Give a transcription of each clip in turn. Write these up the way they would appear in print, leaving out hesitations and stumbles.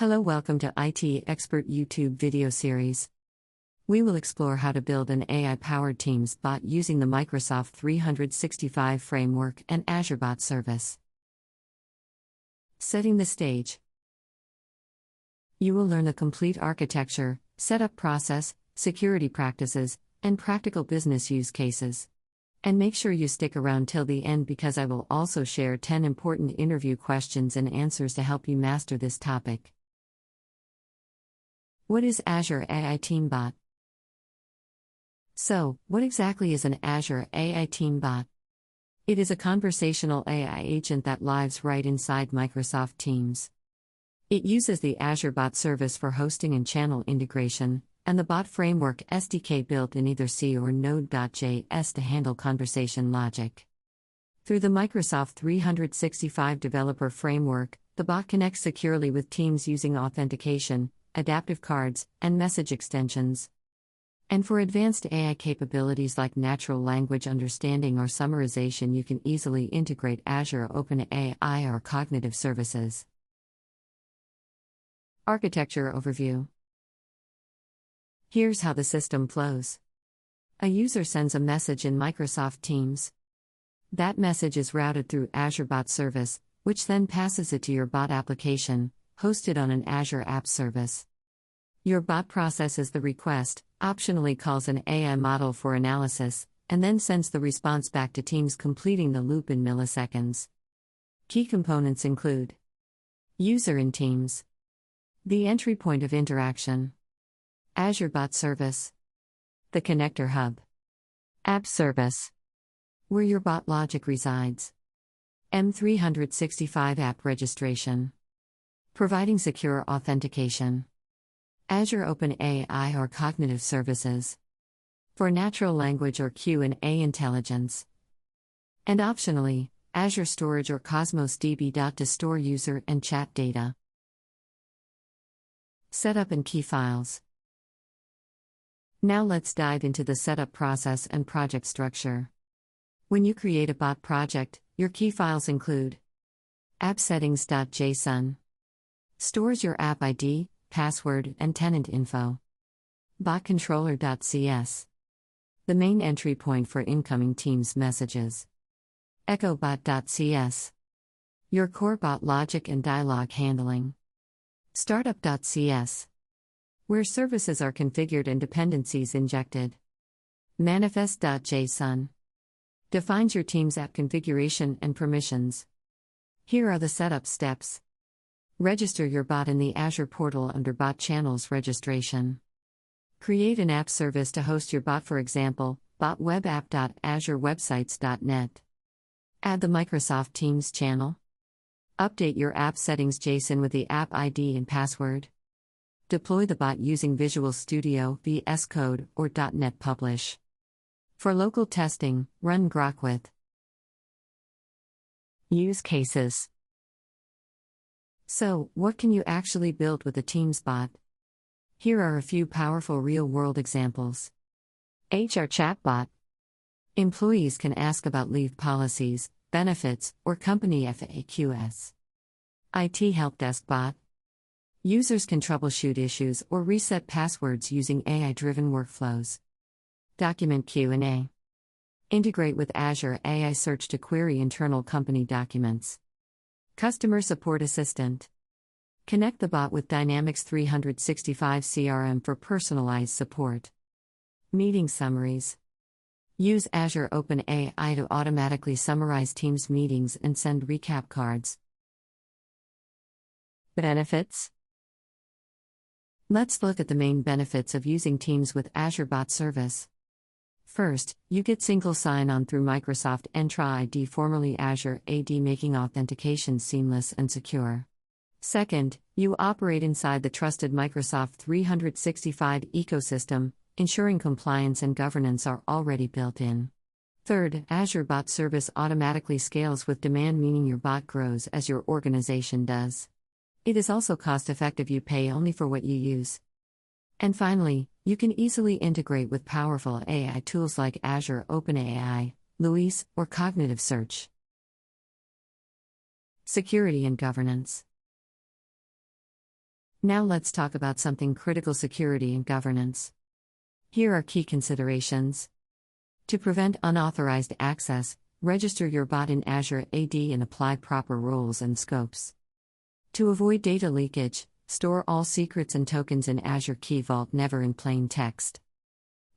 Hello, welcome to IT Expert YouTube video series. We will explore how to build an AI-powered Teams bot using the Microsoft 365 framework and Azure Bot Service. Setting the stage. You will learn the complete architecture, setup process, security practices, and practical business use cases. And make sure you stick around till the end because I will also share 10 important interview questions and answers to help you master this topic. What is Azure AI Team Bot? So, what exactly is an Azure AI Team Bot? It is a conversational AI agent that lives right inside Microsoft Teams. It uses the Azure Bot Service for hosting and channel integration, and the Bot Framework SDK built in either C or Node.js to handle conversation logic. Through the Microsoft 365 Developer Framework, the bot connects securely with Teams using authentication, adaptive cards, and message extensions. And for advanced AI capabilities like natural language understanding or summarization, you can easily integrate Azure OpenAI or cognitive services. Architecture overview. Here's how the system flows. A user sends a message in Microsoft Teams. That message is routed through Azure Bot Service, which then passes it to your bot application, hosted on an Azure App Service. Your bot processes the request, optionally calls an AI model for analysis, and then sends the response back to Teams, completing the loop in milliseconds. Key components include User in Teams, the entry point of interaction, Azure Bot Service, the Connector Hub, App Service, where your bot logic resides, M365 app registration, providing secure authentication, Azure OpenAI or cognitive services, for natural language or Q&A intelligence, and optionally, Azure Storage or Cosmos DB. To store user and chat data. Setup and key files. Now let's dive into the setup process and project structure. When you create a bot project, your key files include appsettings.json. Stores your app ID, password, and tenant info. Botcontroller.cs. The main entry point for incoming Teams messages. Echobot.cs. Your core bot logic and dialogue handling. Startup.cs. Where services are configured and dependencies injected. Manifest.json. Defines your Teams app configuration and permissions. Here are the setup steps. Register your bot in the Azure portal under Bot Channels Registration. Create an app service to host your bot, for example, botwebapp.azurewebsites.net. Add the Microsoft Teams channel. Update your app settings JSON with the app ID and password. Deploy the bot using Visual Studio, VS Code, or .NET Publish. For local testing, run Grok with. Use cases. So, what can you actually build with a Teams bot? Here are a few powerful real-world examples. HR chatbot. Employees can ask about leave policies, benefits, or company FAQs. IT help desk bot. Users can troubleshoot issues or reset passwords using AI-driven workflows. Document Q&A. Integrate with Azure AI Search to query internal company documents. Customer Support Assistant. Connect the bot with Dynamics 365 CRM for personalized support. Meeting summaries. Use Azure OpenAI to automatically summarize Teams meetings and send recap cards. Benefits. Let's look at the main benefits of using Teams with Azure Bot Service. First, you get single sign-on through Microsoft Entra ID, formerly Azure AD, making authentication seamless and secure. Second, you operate inside the trusted Microsoft 365 ecosystem, ensuring compliance and governance are already built in. Third, Azure Bot Service automatically scales with demand, meaning your bot grows as your organization does. It is also cost-effective, you pay only for what you use. And finally, you can easily integrate with powerful AI tools like Azure OpenAI, Luis, or Cognitive Search. Security and governance. Now let's talk about something critical: security and governance. Here are key considerations. To prevent unauthorized access, register your bot in Azure AD and apply proper rules and scopes. To avoid data leakage, store all secrets and tokens in Azure Key Vault, never in plain text.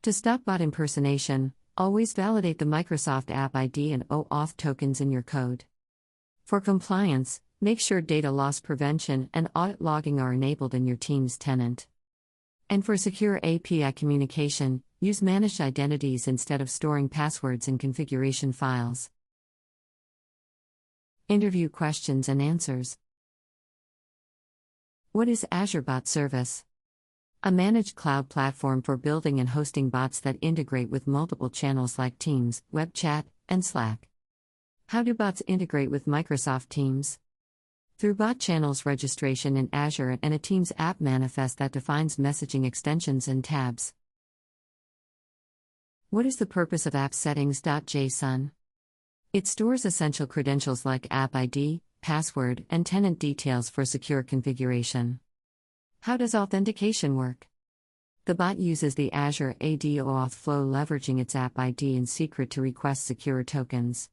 To stop bot impersonation, always validate the Microsoft App ID and OAuth tokens in your code. For compliance, make sure data loss prevention and audit logging are enabled in your team's tenant. And for secure API communication, use managed identities instead of storing passwords in configuration files. Interview questions and answers. What is Azure Bot Service? A managed cloud platform for building and hosting bots that integrate with multiple channels like Teams, web chat, and Slack. How do bots integrate with Microsoft Teams? Through bot channels registration in Azure and a Teams app manifest that defines messaging extensions and tabs. What is the purpose of app settings.json? It stores essential credentials like app ID, password, and tenant details for secure configuration. How does authentication work? The bot uses the Azure AD OAuth flow, leveraging its app ID and secret to request secure tokens.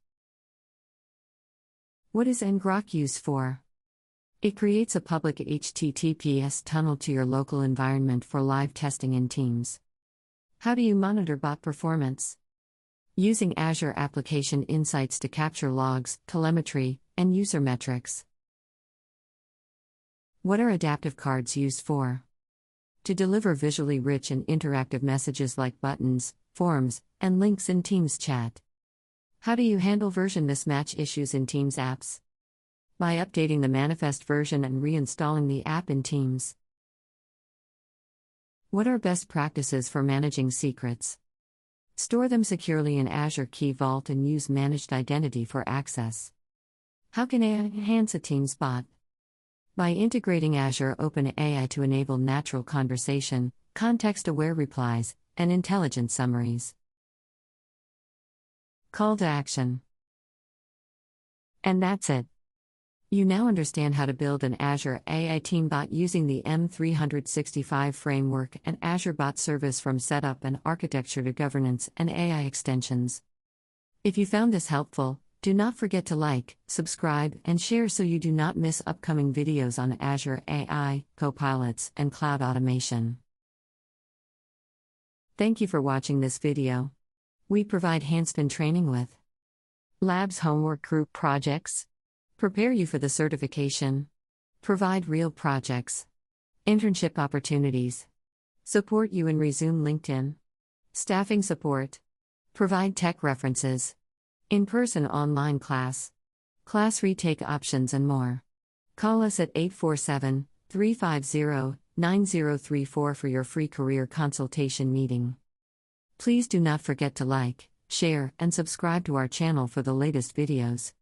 What is ngrok used for? It creates a public HTTPS tunnel to your local environment for live testing in Teams. How do you monitor bot performance? Using Azure Application Insights to capture logs, telemetry, and user metrics. What are adaptive cards used for? To deliver visually rich and interactive messages like buttons, forms, and links in Teams chat. How do you handle version mismatch issues in Teams apps? By updating the manifest version and reinstalling the app in Teams. What are best practices for managing secrets? Store them securely in Azure Key Vault and use managed identity for access. How can AI enhance a Teams bot? By integrating Azure OpenAI to enable natural conversation, context-aware replies, and intelligent summaries. Call to action. And that's it. You now understand how to build an Azure AI team bot using the M365 framework and Azure Bot Service, from setup and architecture to governance and AI extensions. If you found this helpful, do not forget to like, subscribe, and share so you do not miss upcoming videos on Azure AI, copilots, and cloud automation. Thank you for watching this video. We provide hands-on training with labs, homework, group projects. Prepare you for the certification. Provide real projects. Internship opportunities. Support you in Resume LinkedIn. Staffing support. Provide tech references. In-person online class. Class retake options and more. Call us at 847-350-9034 for your free career consultation meeting. Please do not forget to like, share, and subscribe to our channel for the latest videos.